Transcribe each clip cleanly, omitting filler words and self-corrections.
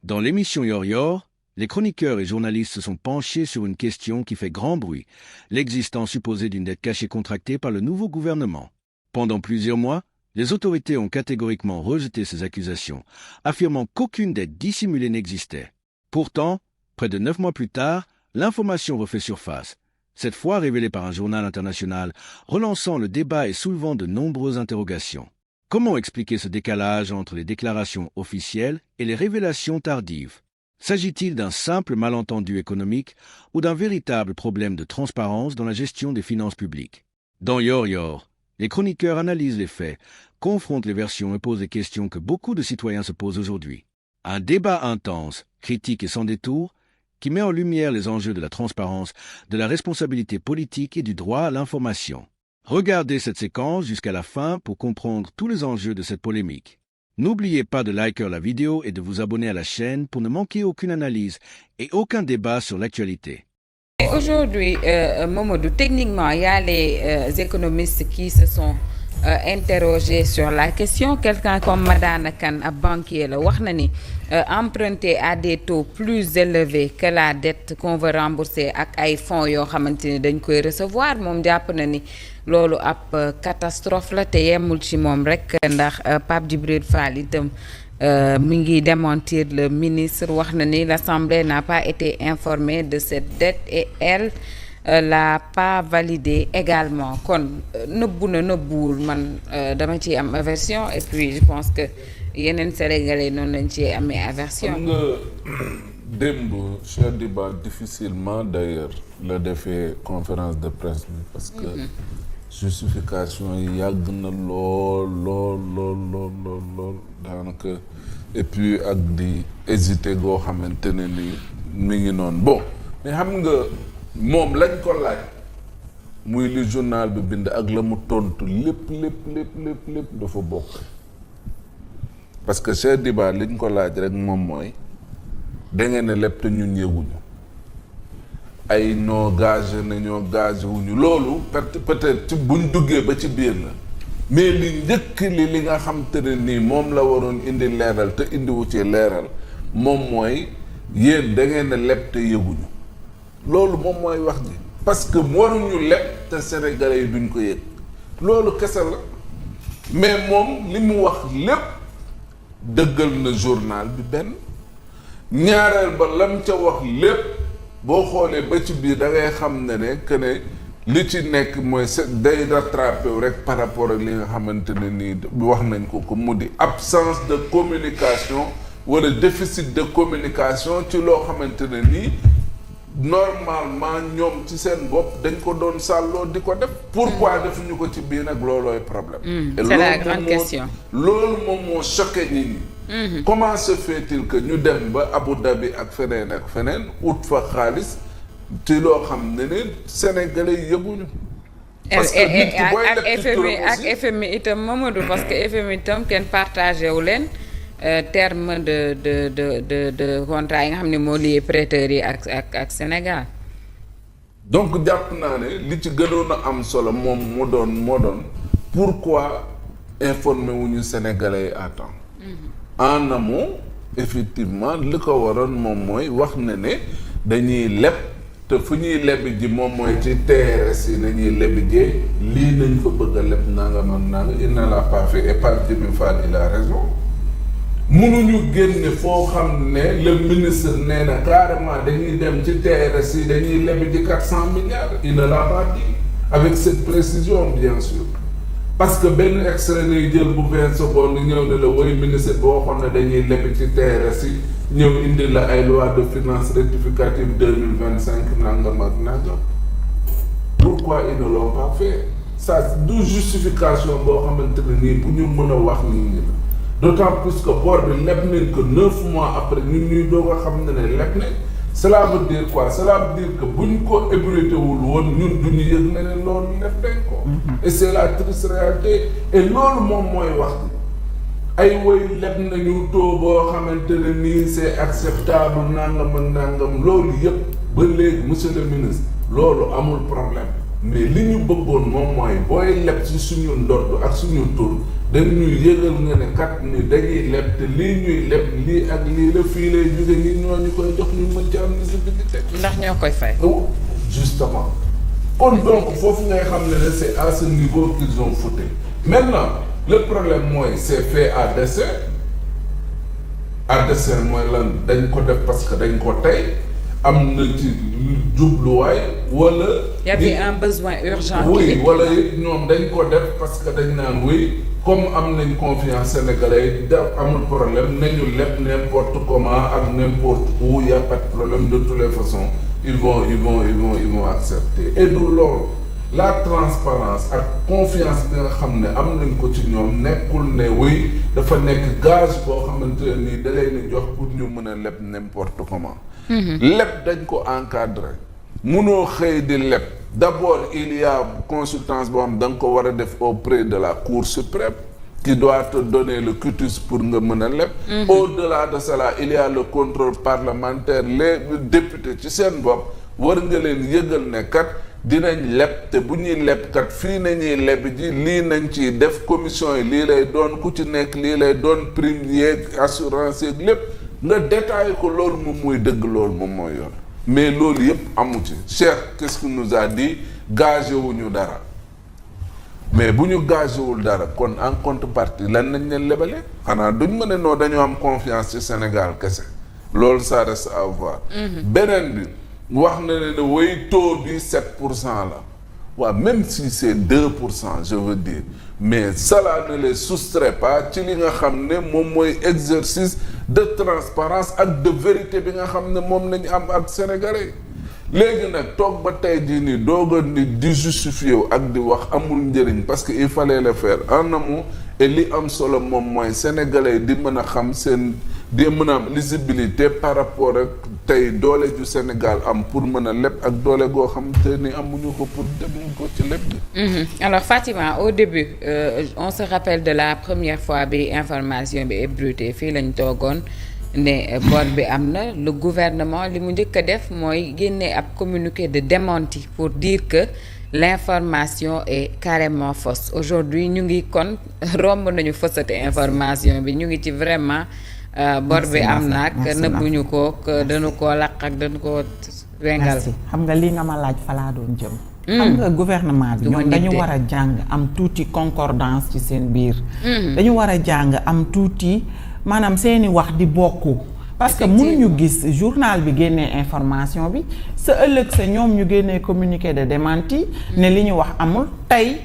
Dans l'émission Yor Yor, les chroniqueurs et journalistes se sont penchés sur une question qui fait grand bruit, l'existence supposée d'une dette cachée contractée par le nouveau gouvernement. Pendant plusieurs mois, les autorités ont catégoriquement rejeté ces accusations, affirmant qu'aucune dette dissimulée n'existait. Pourtant, près de 9 mois plus tard, l'information refait surface, cette fois révélée par un journal international, relançant le débat et soulevant de nombreuses interrogations. Comment expliquer ce décalage entre les déclarations officielles et les révélations tardives? S'agit-il d'un simple malentendu économique ou d'un véritable problème de transparence dans la gestion des finances publiques? Dans Yor Yor, les chroniqueurs analysent les faits, confrontent les versions et posent les questions que beaucoup de citoyens se posent aujourd'hui. Un débat intense, critique et sans détour, qui met en lumière les enjeux de la transparence, de la responsabilité politique et du droit à l'information. Regardez cette séquence jusqu'à la fin pour comprendre tous les enjeux de cette polémique. N'oubliez pas de liker la vidéo et de vous abonner à la chaîne pour ne manquer aucune analyse et aucun débat sur l'actualité. Aujourd'hui, Mamadou, techniquement, il y a les économistes qui se sont interrogés sur la question. Quelqu'un comme Madana Kane, un banquier, emprunter à des taux plus élevés que la dette qu'on veut rembourser ak ay fonds yoo xamante ni dañ koy recevoir moom jàpp na ni loolu ab catastrophe la te yemul ci moom rek ndax Pape Djibril Fall itam mi ngi démentir le ministre wax na ni l'Assemblée n'a pas été informée de cette dette et elle l'a pas validée également kon nëbbu na nëbbuwul man dama ciy am aversion et puis je pense que yeneen Sénégalais noonu lañ ci amee aversion. xam nga démb Cheikh Diba difficilement d'ailleurs la defee conférence de presse bi parce que justification yi yàgg na lool daanaka et puis ak di hésiter goo xamante ne ni mi ngi noonu bon mais xam nga moom lañ ko laaj muy li journal bi bind ak la mu tontu lépp dafa bokk. parce que Cheikh Diba liñ ko laaj rek moom mooy da ngeen ne lépp te ñun yëguñu ay noo gage nañoo gage wuñu loolu peut-être ci buñ duggee ba ci biir la mais li njëkk li nga xam te ne nii moom la waroon indi leeral te indiwu ci leeral moom mooy yéen da ngeen ne lépp te yëguñu loolu moom mooy wax ji parce que waruñu lépp te Sénégalais yi duñ ko yëg loolu kese la mais moom li mu wax lépp dëggal na journal bi benn ñaareel ba lam ca wax lépp boo xoolee ba ci biir da ngay xam ne que ne li ci nekk mooy day rattrapé rek par rapport ak li nga xamante ne nii wax nañ ko mu di absence de communication wala déficit de communication ci loo xamante ne nii normalement ñoom ci seen bopp dañ ko doon sàlloo di ko def. pourquoi defuñu ko ci biir nag loolooy problème. c'est la grande question. loolu moom moo choqué nit ñi. comment se fait-il que ñu dem ba Abu Dhabi ak feneen ut fa xaalis ci loo xam ne Sénégalais yëguñu. parce que nit ki booy def ak FMI itam Mamadou parce que FMI itam kenn partagé wu leen. terme de contrat yi nga xam ne moo lié prêteurs yi ak Sénégal. donc jàpp naa ne li ci gënoon a am solo moom moo doon pourquoi informer wuñu Sénégalais yi à temps. en amont effectivement li ko waroon moom mooy wax na ne dañuy leb te fu ñuy lebi ji moom mooy ci TRS yi nañuy lebi jee lii nañ fa bëgg a leb nanga il ne l'a pas fait et Pape Djibril Fall il a raison. mënuñu génne foo xam ne le ministre nee na carrément dañuy dem ci TRS yi dañuy lebi ci 400 milliards il ne l'a pas dit avec cette précision bien sûr parce que benn extrait lay jël bu 20 secondes ñëw ne la woy ministre boo xam ne dañuy lebi ci TRS yi ñëw indi la ay loi de finances rectificative 2025 nangam ak nangam pourquoi ils ne l'ont pas fait ça du justification boo xamante ne nii bu ñu mën a wax nit ñi la d'autant plus que bor bi leb nañ que 9 mois après ñun ñuy doog a xam ne leb nañ cela veut dire quoi cela veut dire que buñ ko ébruité wul woon ñun duñu yëg ne ne loolu leb nañ ko et c'est la triste réalité et loolu moom mooy wax bi ay woy leb nañu taux boo xamante ne nii c'est acceptable nangam ak nangam loolu yëpp ba léegi monsieur le ministre loolu amul problème mais li ñu bëggoon moom mooy booy leb ci suñu ndodd ak suñu tur dañuy yëgal nga ne kat ni dañuy leb te lii ñuy leb lii ak lii la fii lay jóge ñi ñoo ñu koy jox ñu mën ci am visibilité. ndax ñoo koy fay. justement kon donc foofu ngay xam ne c'est à ce niveau qu'ils ont fauté. Maintenant le problème mooy c'est fait à dessein. À dessein mooy lan dañ ko def parce que dañ ko tey am na ci jubluwaay wala. y avait un besoin urgent. oui wala ñoom dañ ko def parce que dañ naan oui comme am nañ confiance sénégalais da amul problème nañu leb n'importe comment ak n'importe où y a pas de problème de toutes les façons ils vont accepter et du loolu la transparence ak confiance bi nga xam ne am nañ ko ci ñoom nekkul ne oui dafa nekk gage boo xamante ne nii da leen di jox pour ñu mën a leb n'importe comment. leb dañ ko encadrer. munoo xëy di leb d'abord il y a consultance boo xam da nga ko war a def auprès de la Cour suprême qui doit te donner le quitus pour nga mën a leb. Au-delà de cela il y a le contrôle parlementaire les députés ci seen bopp war nga leen yëgal ne kat dinañ leb te bu ñuy leb kat fii nañuy leb ji lii nañ ci def commission yi lii lay doon ku ci nekk lii lay doon prime yeeg assurance yeeg lépp nga détaillé ko loolu moom mooy dëgg loolu moom mooy yoon. mais loolu yëpp amu ci Cheikh qu'est-ce qu'il nous a dit gagé wuñu dara mais bu ñu gagé wul dara kon en contrepartie lan nañ leen lebale xanaa duñ mën a noo dañoo am confiance ci Sénégal kese loolu ça reste à voir. beneen bi wax na ne way taux bi 7% la waaw même si c'est 2% je veux dire mais cela ne les soustrait pas ci li nga xam ne moom mooy exercice de transparence ak de vérité bi nga xam ne moom nañu am ak sénégalais léegi nag toog ba tey jii nii doog a ni di justifier wu ak di wax amul njëriñ parce que il fallait le faire en amont et li am solo moom mooy sénégalais di mën a xam seen di mën a am lisibilité par rapport ak tey doole ju Sénégal am pour mën a leb ak doole goo xam te ni amuñu ko pour dem ko ci leb bi. Alors Fatima au début on se rappelle de la première fois bi information bi ébruité fii lañ toogoon ne bor bi am na le gouvernement li mu njëkk a def mooy génne ab communiqué de démenti pour dire que l'information est carrément fausse aujourd'hui ñu ngi kon romb nañu fausseté information bi ñu ngi ci vraiment. bor bi am nag nëbbuñu ko dañu koo laq ak dañu koo wengal. xam nga lii nga ma laaj falaa doon jëm. xam nga gouvernement bi ñoom dañu war a jàng am tuuti concordance ci seen biir. dañu war a jàng am tuuti maanaam seeni wax di bokku. parce que mënuñu gis journal bi génnee information bi sa ëllëg sa ñoom ñu génnee communiqué de démenti ne li ñu wax amul tey.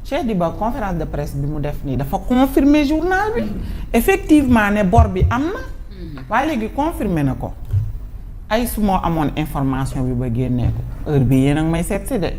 Cheikh Diba conférence de presse bi mu def nii dafa confirmer journal bi effectivement ne bor bi am na waaye léegi confirmer na ko ay su moo amoon information bi ba génnee ko heure bii yéen a ngi may seet si de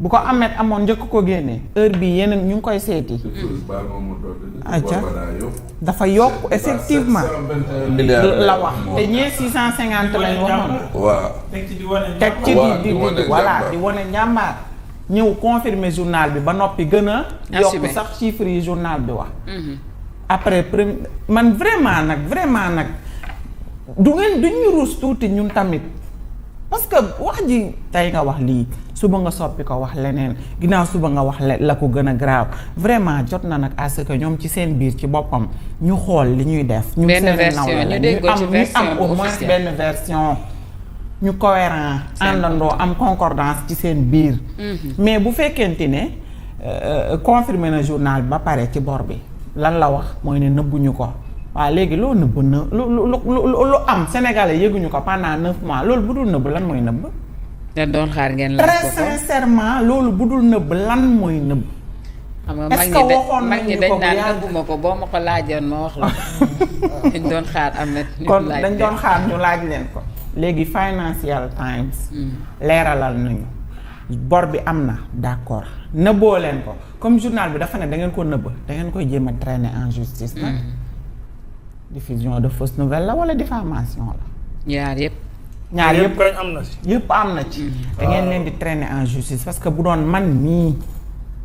bu ko amet amoon njëkk ko génnee heure bii yéen ñu ngi koy seeti acca dafa yokk effectivement la wax te ñee 650 lañ waxoon waaw teg ci di voilà di wane njàmbaar ñëw confirmer journal bi ba noppi gën a yokk sax chiffres yi journal bi wax après man vraiment nag duñu ruus tuuti ñun tamit parce que wax ji tey nga wax lii suba nga soppi ko wax leneen ginnaaw suba nga wax la ko gën a grave vraiment jot na nag à ce que ñoom ci seen biir ci boppam ñu xool li ñuy def ñu seen nawle ñu am au moins benn version ñu cohérent àndandoo am concordance ci seen biir mais bu fekkente ne confirmé na journal ba pare ci bor bi lan la wax mooy ne nëbbuñu ko waaw léegi loo nëbb na lu am sénégalais yëguñu ko pendant 9 mois loolu bu dul nëbb lan mooy nëbb da doon xaar ngeen laaj ko très sincèrement loolu bu dul nëbb lan mooy nëbb xam nga mag ñi dañ naan nëbbuma ko boo ma ko laajoon ma wax la dañ doon xaar am na kon dañ doon xaar ñu laaj leen ko léegi Financial Times leeralal nañu bor bi am na d'accord nëbboo leen ko comme journal bi dafa ne da ngeen ko nëbb da ngeen koy jéem a traîner en justice nag diffusion de fausse nouvelle la wala diffamation la ñaar yëpp am na ci yëpp am na ci da ngeen leen di traîner en justice parce que bu doon man mii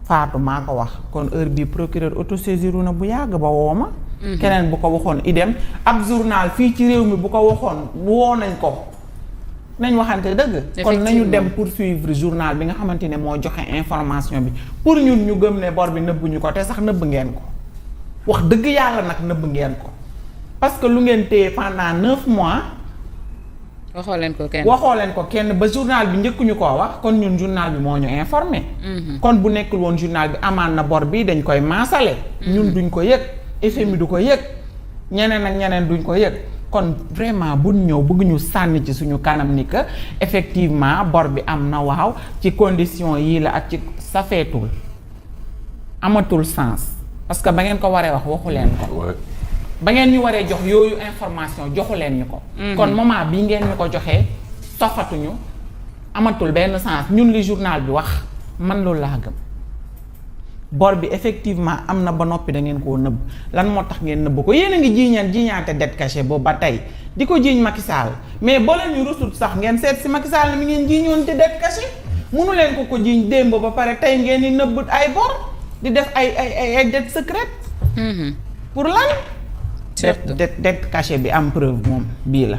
Fatou maa ko wax kon heure bi procureur autosaisiru na bu yàgg ba woo ma keneen bu ko waxoon idem ab journal fii ci réew mi bu ko waxoon woo nañ ko nañ waxante dëgg. kon nañu dem poursuivre journal bi nga xamante ne moo joxe information bi pour ñun ñu gëm ne bor bi nëbbuñu ko te sax nëbb ngeen ko wax dëgg yàlla nag nëbb ngeen ko parce que lu ngeen téye pendant 9 mois. waxoo leen ko kenn ba journal bi njëkkuñu koo wax kon ñun journal bi moo ñu informé. kon bu nekkul woon journal bi amaan na bor bi dañ koy maasale. ñun duñ ko yëg FMI du ko yëg ñeneen ak ñeneen duñ ko yëg. kon vraiment buñ ñëw bëgg ñu sànni ci suñu kanam ni que effectivement bor bi am na waaw ci condition yii la ak ci safeetul amatul sens parce que ba ngeen ko waree wax waxu leen ko ba ngeen ñu waree jox yooyu information joxu leen ñu ko kon moment bii ngeen ñu ko joxee sofatuñu amatul benn sens ñun li journal bi wax man loolu laa gëm bor bi effectivement am na ba noppi da ngeen koo nëbb lan moo tax ngeen nëbb ko yéen a ngi jiiñaate dette cachée boobu ba tey di ko jiiñ Macky Sall mais boo leen ñu rusut sax ngeen seet si Macky Sall mi ngeen jiiñoon ci dette cachée munu leen ko jiiñ démb ba pare tey ngeen di nëbb ay bor di def ay dette secrète pour lan dette cachée bi am preuve moom bii la